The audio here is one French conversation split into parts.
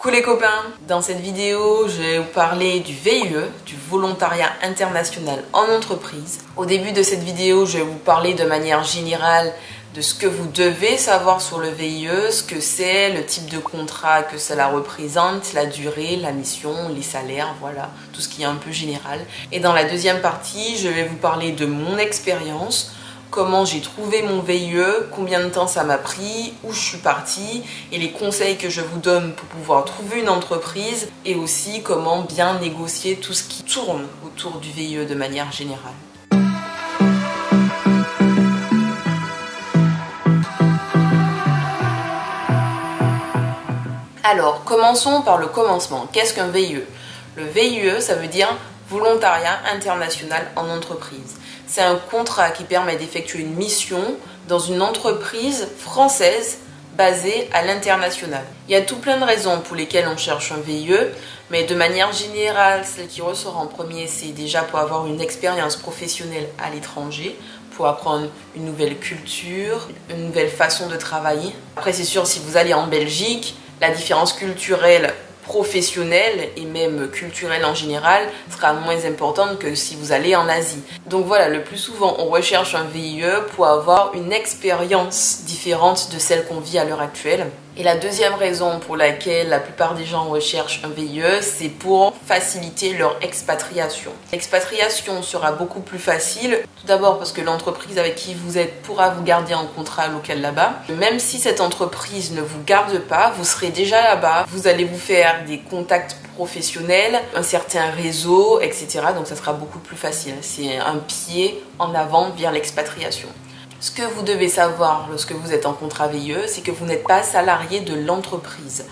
Coucou les copains, dans cette vidéo je vais vous parler du VIE, du volontariat international en entreprise. Au début de cette vidéo je vais vous parler de manière générale de ce que vous devez savoir sur le VIE, ce que c'est, le type de contrat que cela représente, la durée, la mission, les salaires, voilà, tout ce qui est un peu général. Et dans la deuxième partie je vais vous parler de mon expérience, comment j'ai trouvé mon VIE, combien de temps ça m'a pris, où je suis partie et les conseils que je vous donne pour pouvoir trouver une entreprise et aussi comment bien négocier tout ce qui tourne autour du VIE de manière générale. Alors, commençons par le commencement. Qu'est-ce qu'un VIE? Le VIE, ça veut dire volontariat international en entreprise. C'est un contrat qui permet d'effectuer une mission dans une entreprise française basée à l'international. Il y a tout plein de raisons pour lesquelles on cherche un VIE, mais de manière générale, celle qui ressort en premier, c'est déjà pour avoir une expérience professionnelle à l'étranger, pour apprendre une nouvelle culture, une nouvelle façon de travailler. Après, c'est sûr, si vous allez en Belgique, la différence culturelle, professionnelle et même culturelle en général sera moins importante que si vous allez en Asie. Donc voilà, le plus souvent on recherche un VIE pour avoir une expérience différente de celle qu'on vit à l'heure actuelle. Et la deuxième raison pour laquelle la plupart des gens recherchent un VIE, c'est pour faciliter leur expatriation. L'expatriation sera beaucoup plus facile, tout d'abord parce que l'entreprise avec qui vous êtes pourra vous garder en contrat local là-bas. Même si cette entreprise ne vous garde pas, vous serez déjà là-bas, vous allez vous faire des contacts professionnels, un certain réseau, etc. Donc ça sera beaucoup plus facile. C'est un pied en avant vers l'expatriation. Ce que vous devez savoir lorsque vous êtes en contrat VIE, c'est que vous n'êtes pas salarié de l'entreprise.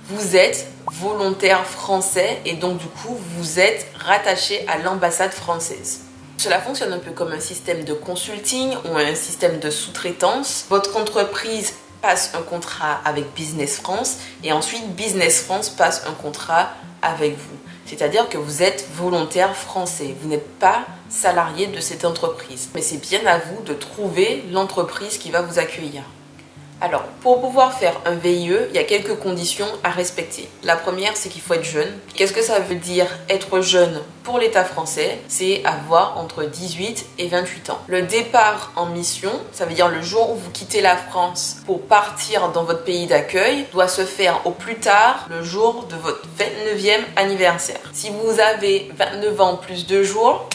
Vous êtes volontaire français et donc du coup, vous êtes rattaché à l'ambassade française. Cela fonctionne un peu comme un système de consulting ou un système de sous-traitance. Votre entreprise passe un contrat avec Business France et ensuite Business France passe un contrat avec vous. C'est-à-dire que vous êtes volontaire français, vous n'êtes pas salarié de cette entreprise. Mais c'est bien à vous de trouver l'entreprise qui va vous accueillir. Alors, pour pouvoir faire un VIE, il y a quelques conditions à respecter. La première, c'est qu'il faut être jeune. Qu'est-ce que ça veut dire être jeune pour l'État français? C'est avoir entre 18 et 28 ans. Le départ en mission, ça veut dire le jour où vous quittez la France pour partir dans votre pays d'accueil, doit se faire au plus tard le jour de votre 29e anniversaire. Si vous avez 29 ans plus 2 jours,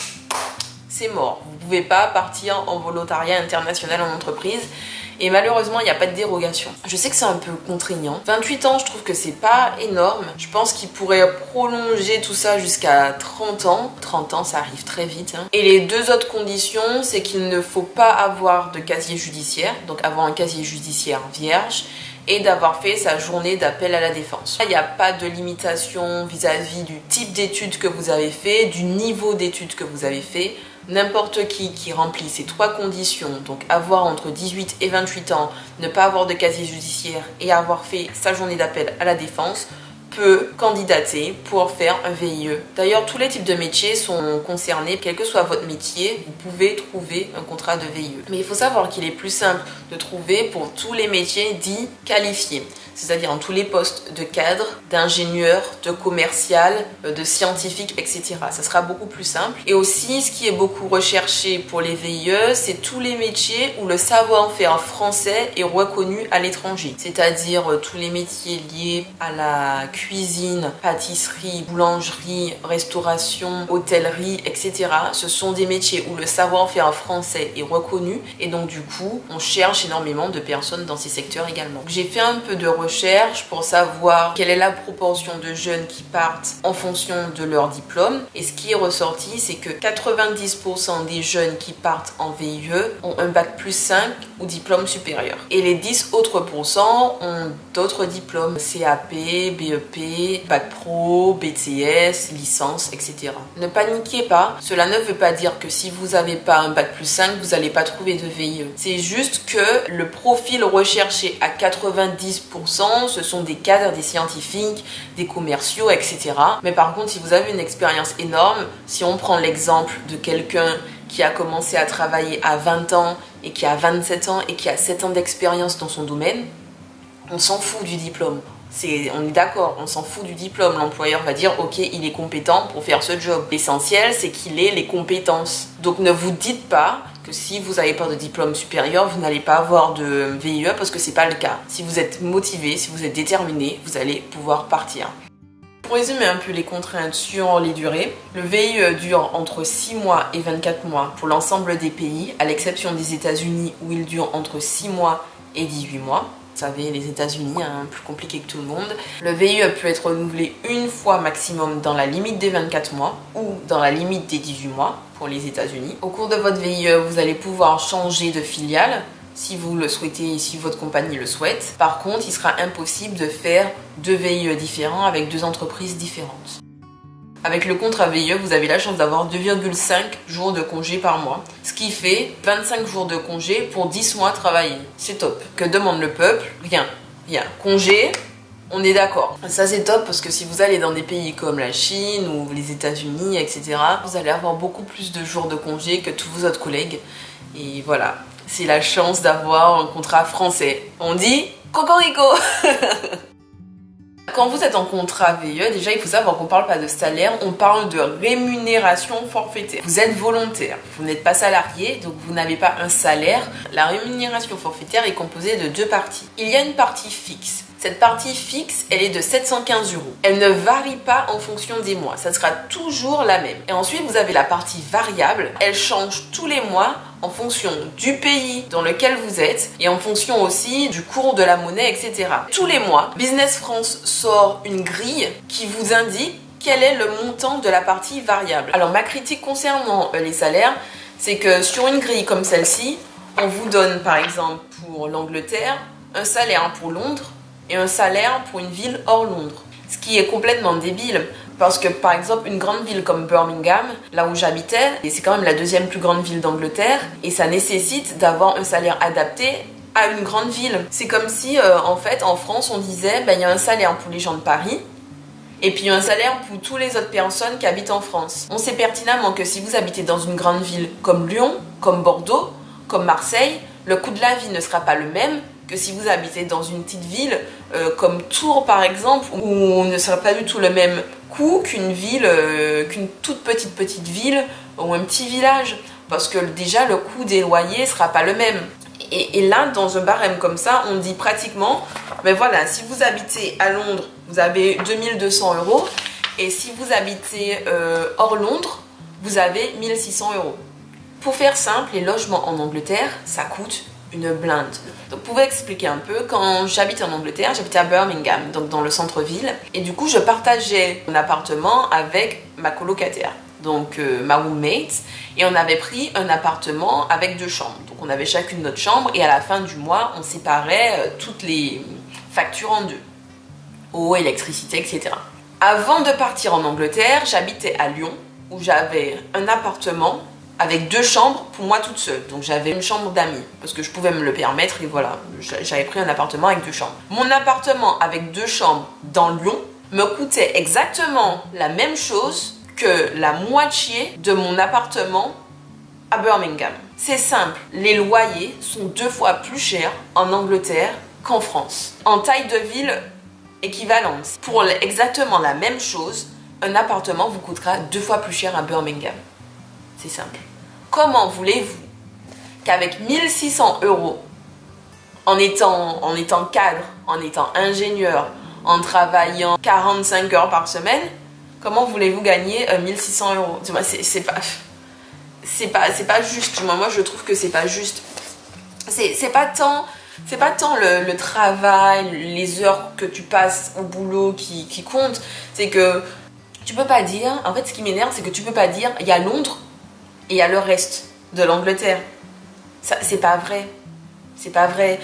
c'est mort. Vous ne pouvez pas partir en volontariat international en entreprise. Et malheureusement, il n'y a pas de dérogation. Je sais que c'est un peu contraignant. 28 ans, je trouve que c'est pas énorme. Je pense qu'il pourrait prolonger tout ça jusqu'à 30 ans. 30 ans, ça arrive très vite. Et les deux autres conditions, c'est qu'il ne faut pas avoir de casier judiciaire, donc avoir un casier judiciaire vierge, et d'avoir fait sa journée d'appel à la défense. Il n'y a pas de limitation vis-à-vis du type d'études que vous avez fait, du niveau d'études que vous avez fait. N'importe qui remplit ces trois conditions, donc avoir entre 18 et 28 ans, ne pas avoir de casier judiciaire et avoir fait sa journée d'appel à la défense, peut candidater pour faire un VIE. D'ailleurs, tous les types de métiers sont concernés. Quel que soit votre métier, vous pouvez trouver un contrat de VIE. Mais il faut savoir qu'il est plus simple de trouver pour tous les métiers dits qualifiés. C'est-à-dire en tous les postes de cadre, d'ingénieur, de commercial, de scientifique, etc. Ça sera beaucoup plus simple. Et aussi, ce qui est beaucoup recherché pour les VIE, c'est tous les métiers où le savoir-faire français est reconnu à l'étranger. C'est-à-dire tous les métiers liés à la cuisine, pâtisserie, boulangerie, restauration, hôtellerie, etc. Ce sont des métiers où le savoir-faire français est reconnu. Et donc du coup, on cherche énormément de personnes dans ces secteurs également. J'ai fait un peu de recherche pour savoir quelle est la proportion de jeunes qui partent en fonction de leur diplôme. Et ce qui est ressorti, c'est que 90% des jeunes qui partent en VIE ont un bac plus 5 ou diplôme supérieur. Et les 10 autres pourcents ont d'autres diplômes, CAP, BEP, bac pro, BTS, licence, etc. Ne paniquez pas, cela ne veut pas dire que si vous n'avez pas un bac plus 5, vous n'allez pas trouver de VIE. C'est juste que le profil recherché à 90%, ce sont des cadres, des scientifiques, des commerciaux, etc. Mais par contre, si vous avez une expérience énorme, si on prend l'exemple de quelqu'un qui a commencé à travailler à 20 ans et qui a 27 ans et qui a 7 ans d'expérience dans son domaine, on s'en fout du diplôme. On est d'accord, on s'en fout du diplôme. L'employeur va dire, ok, il est compétent pour faire ce job. L'essentiel, c'est qu'il ait les compétences. Donc ne vous dites pas que si vous n'avez pas de diplôme supérieur, vous n'allez pas avoir de VIE parce que c'est pas le cas. Si vous êtes motivé, si vous êtes déterminé, vous allez pouvoir partir. Pour résumer un peu les contraintes sur les durées, le VIE dure entre 6 mois et 24 mois pour l'ensemble des pays, à l'exception des États-Unis où il dure entre 6 mois et 18 mois. Vous savez, les États-Unis, plus compliqué que tout le monde. Le VIE peut être renouvelé une fois maximum dans la limite des 24 mois ou dans la limite des 18 mois pour les États-Unis. Au cours de votre VIE, vous allez pouvoir changer de filiale si vous le souhaitez et si votre compagnie le souhaite. Par contre, il sera impossible de faire 2 VIE différents avec 2 entreprises différentes. Avec le contrat VIE, vous avez la chance d'avoir 2,5 jours de congé par mois, ce qui fait 25 jours de congé pour 10 mois travaillés. C'est top. Que demande le peuple? Rien. Rien. Congé, on est d'accord. Ça c'est top parce que si vous allez dans des pays comme la Chine ou les États-Unis, etc., vous allez avoir beaucoup plus de jours de congé que tous vos autres collègues. Et voilà, c'est la chance d'avoir un contrat français. On dit cocorico. Quand vous êtes en contrat VIE, déjà il faut savoir qu'on ne parle pas de salaire, on parle de rémunération forfaitaire. Vous êtes volontaire, vous n'êtes pas salarié, donc vous n'avez pas un salaire. La rémunération forfaitaire est composée de 2 parties. Il y a une partie fixe. Cette partie fixe, elle est de 715 €. Elle ne varie pas en fonction des mois, ça sera toujours la même. Et ensuite, vous avez la partie variable, elle change tous les mois en fonction du pays dans lequel vous êtes et en fonction aussi du cours de la monnaie, etc. Tous les mois, Business France sort une grille qui vous indique quel est le montant de la partie variable. Alors, ma critique concernant les salaires, c'est que sur une grille comme celle-ci, on vous donne par exemple pour l'Angleterre un salaire pour Londres et un salaire pour une ville hors Londres. Ce qui est complètement débile parce que par exemple une grande ville comme Birmingham, là où j'habitais, et c'est quand même la 2e plus grande ville d'Angleterre, et ça nécessite d'avoir un salaire adapté à une grande ville. C'est comme si en fait en France on disait il y a un salaire pour les gens de Paris et puis un salaire pour toutes les autres personnes qui habitent en France. On sait pertinemment que si vous habitez dans une grande ville comme Lyon, comme Bordeaux, comme Marseille, le coût de la vie ne sera pas le même que si vous habitez dans une petite ville comme Tours par exemple, où on ne sera pas du tout le même coût qu'une ville, qu'une toute petite ville ou un petit village, parce que déjà le coût des loyers sera pas le même. Et là, dans un barème comme ça, on dit pratiquement, ben voilà, si vous habitez à Londres, vous avez 2200 €, et si vous habitez hors Londres, vous avez 1600 €. Pour faire simple, les logements en Angleterre, ça coûte une blinde. Donc, vous pouvez expliquer un peu, quand j'habitais en Angleterre, j'habitais à Birmingham, donc dans le centre-ville, et du coup, je partageais mon appartement avec ma colocataire, donc ma roommate, et on avait pris un appartement avec 2 chambres. Donc, on avait chacune notre chambre, et à la fin du mois, on séparait toutes les factures en 2. Eau, électricité, etc. Avant de partir en Angleterre, j'habitais à Lyon, où j'avais un appartement avec 2 chambres pour moi toute seule. Donc j'avais une chambre d'amis parce que je pouvais me le permettre et voilà, j'avais pris un appartement avec 2 chambres. Mon appartement avec 2 chambres dans Lyon me coûtait exactement la même chose que la moitié de mon appartement à Birmingham. C'est simple, les loyers sont 2 fois plus chers en Angleterre qu'en France. En taille de ville équivalente, pour exactement la même chose, un appartement vous coûtera 2 fois plus cher à Birmingham. C'est simple. Comment voulez-vous qu'avec 1600 €, en étant cadre, en étant ingénieur, en travaillant 45 heures par semaine, comment voulez-vous gagner 1600 €? C'est pas juste. Moi, je trouve que c'est pas juste. C'est pas tant le travail, les heures que tu passes au boulot qui comptent. C'est que tu peux pas dire. En fait, ce qui m'énerve, c'est que tu peux pas dire il y a Londres et il y a le reste de l'Angleterre. C'est pas vrai. C'est pas vrai.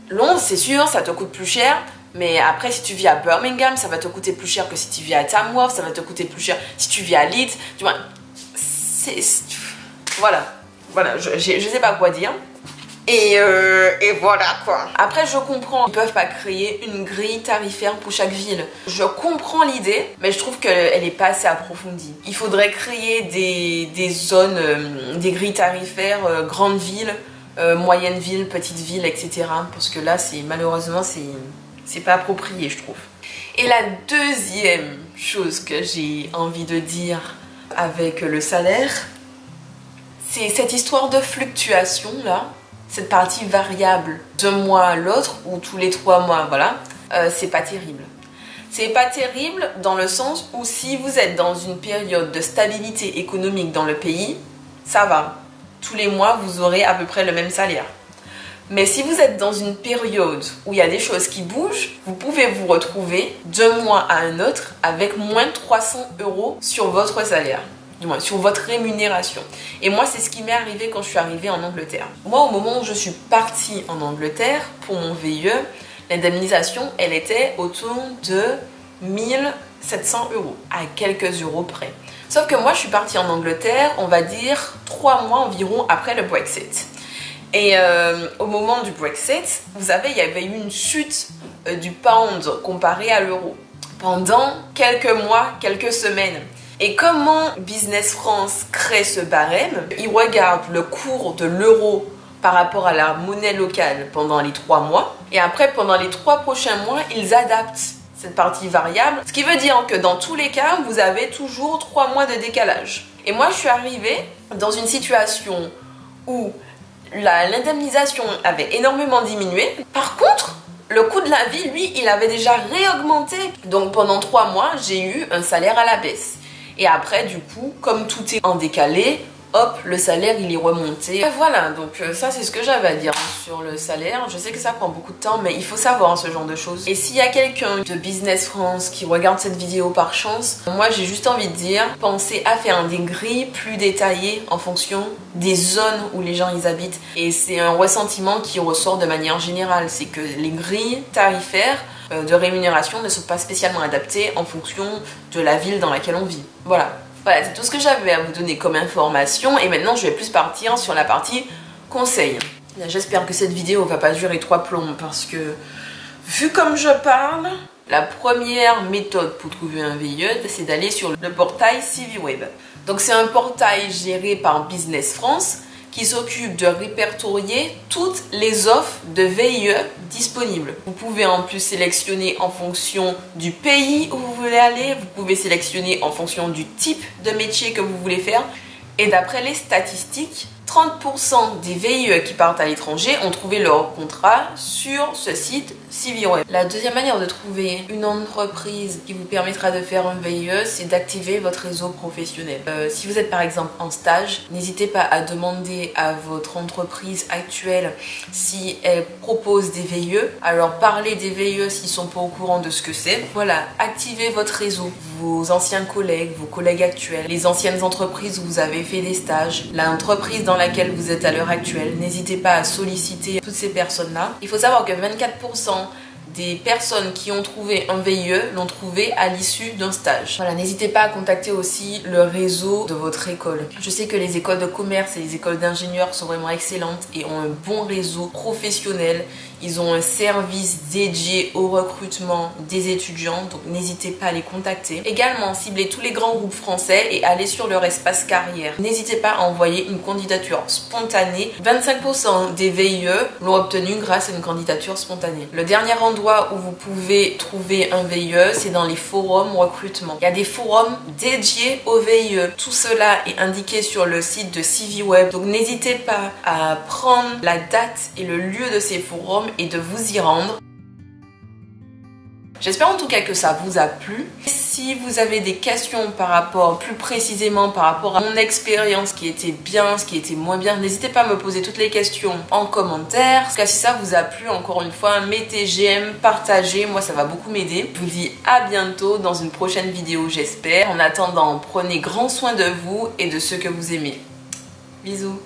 Londres, c'est sûr, ça te coûte plus cher. Mais après, si tu vis à Birmingham, ça va te coûter plus cher que si tu vis à Tamworth. Ça va te coûter plus cher si tu vis à Leeds. Tu vois, voilà. Je sais pas quoi dire. Et voilà quoi. Après, je comprends, ils peuvent pas créer une grille tarifaire pour chaque ville. Je comprends l'idée, mais je trouve qu'elle est pas assez approfondie. Il faudrait créer des zones, des grilles tarifaires, grandes villes, moyennes villes, petites villes, etc. Parce que là, malheureusement, c'est pas approprié, je trouve. Et la deuxième chose que j'ai envie de dire avec le salaire, c'est cette histoire de fluctuation là, cette partie variable d'un mois à l'autre ou tous les 3 mois, voilà, c'est pas terrible. C'est pas terrible dans le sens où si vous êtes dans une période de stabilité économique dans le pays, ça va. Tous les mois, vous aurez à peu près le même salaire. Mais si vous êtes dans une période où il y a des choses qui bougent, vous pouvez vous retrouver d'un mois à un autre avec moins de 300 € sur votre salaire, du moins sur votre rémunération. Et moi, c'est ce qui m'est arrivé quand je suis arrivée en Angleterre. Moi, au moment où je suis partie en Angleterre pour mon VIE, l'indemnisation, elle était autour de 1700 €, à quelques euros près. Sauf que moi, je suis partie en Angleterre, on va dire 3 mois environ après le Brexit. Et au moment du Brexit, vous savez, il y avait eu une chute du pound comparé à l'euro pendant quelques mois, quelques semaines. Et comment Business France crée ce barème? Ils regardent le cours de l'euro par rapport à la monnaie locale pendant les 3 mois. Et après, pendant les 3 prochains mois, ils adaptent cette partie variable. Ce qui veut dire que dans tous les cas, vous avez toujours 3 mois de décalage. Et moi, je suis arrivée dans une situation où l'indemnisation avait énormément diminué. Par contre, le coût de la vie, lui, il avait déjà réaugmenté. Donc pendant 3 mois, j'ai eu un salaire à la baisse. Et après, du coup, comme tout est en décalé, hop, le salaire, il est remonté. Et voilà, donc ça, c'est ce que j'avais à dire sur le salaire. Je sais que ça prend beaucoup de temps, mais il faut savoir ce genre de choses. Et s'il y a quelqu'un de Business France qui regarde cette vidéo par chance, moi, j'ai juste envie de dire, pensez à faire des grilles plus détaillées en fonction des zones où les gens ils habitent. Et c'est un ressentiment qui ressort de manière générale, c'est que les grilles tarifaires de rémunération ne sont pas spécialement adaptées en fonction de la ville dans laquelle on vit. Voilà. Voilà, c'est tout ce que j'avais à vous donner comme information et maintenant je vais plus partir sur la partie conseil. J'espère que cette vidéo va pas durer 3 plombs parce que vu comme je parle, la première méthode pour trouver un VIE, c'est d'aller sur le portail CiviWeb. Donc c'est un portail géré par Business France qui s'occupe de répertorier toutes les offres de VIE disponibles. Vous pouvez en plus sélectionner en fonction du pays où vous voulez aller, vous pouvez sélectionner en fonction du type de métier que vous voulez faire. Et d'après les statistiques, 30% des VIE qui partent à l'étranger ont trouvé leur contrat sur ce site CiviWeb. La deuxième manière de trouver une entreprise qui vous permettra de faire un VIE, c'est d'activer votre réseau professionnel. Si vous êtes par exemple en stage, n'hésitez pas à demander à votre entreprise actuelle si elle propose des VIE. Alors parlez des VIE s'ils sont pas au courant de ce que c'est. Voilà, activez votre réseau, vos anciens collègues, vos collègues actuels, les anciennes entreprises où vous avez fait des stages, l'entreprise dans laquelle vous êtes à l'heure actuelle. N'hésitez pas à solliciter toutes ces personnes-là. Il faut savoir que 24% des personnes qui ont trouvé un VIE l'ont trouvé à l'issue d'un stage. Voilà, n'hésitez pas à contacter aussi le réseau de votre école. Je sais que les écoles de commerce et les écoles d'ingénieurs sont vraiment excellentes et ont un bon réseau professionnel. Ils ont un service dédié au recrutement des étudiants, donc n'hésitez pas à les contacter. Également, ciblez tous les grands groupes français et allez sur leur espace carrière. N'hésitez pas à envoyer une candidature spontanée. 25% des VIE l'ont obtenu grâce à une candidature spontanée. Le dernier endroit où vous pouvez trouver un VIE, c'est dans les forums recrutement. Il y a des forums dédiés au VIE. Tout cela est indiqué sur le site de CiviWeb. Donc n'hésitez pas à prendre la date et le lieu de ces forums et de vous y rendre. J'espère en tout cas que ça vous a plu. Si vous avez des questions plus précisément par rapport à mon expérience, ce qui était bien, ce qui était moins bien, n'hésitez pas à me poser toutes les questions en commentaire. En tout cas, si ça vous a plu, encore une fois, mettez j'aime, partagez, moi ça va beaucoup m'aider. Je vous dis à bientôt dans une prochaine vidéo, j'espère. En attendant, prenez grand soin de vous et de ceux que vous aimez. Bisous.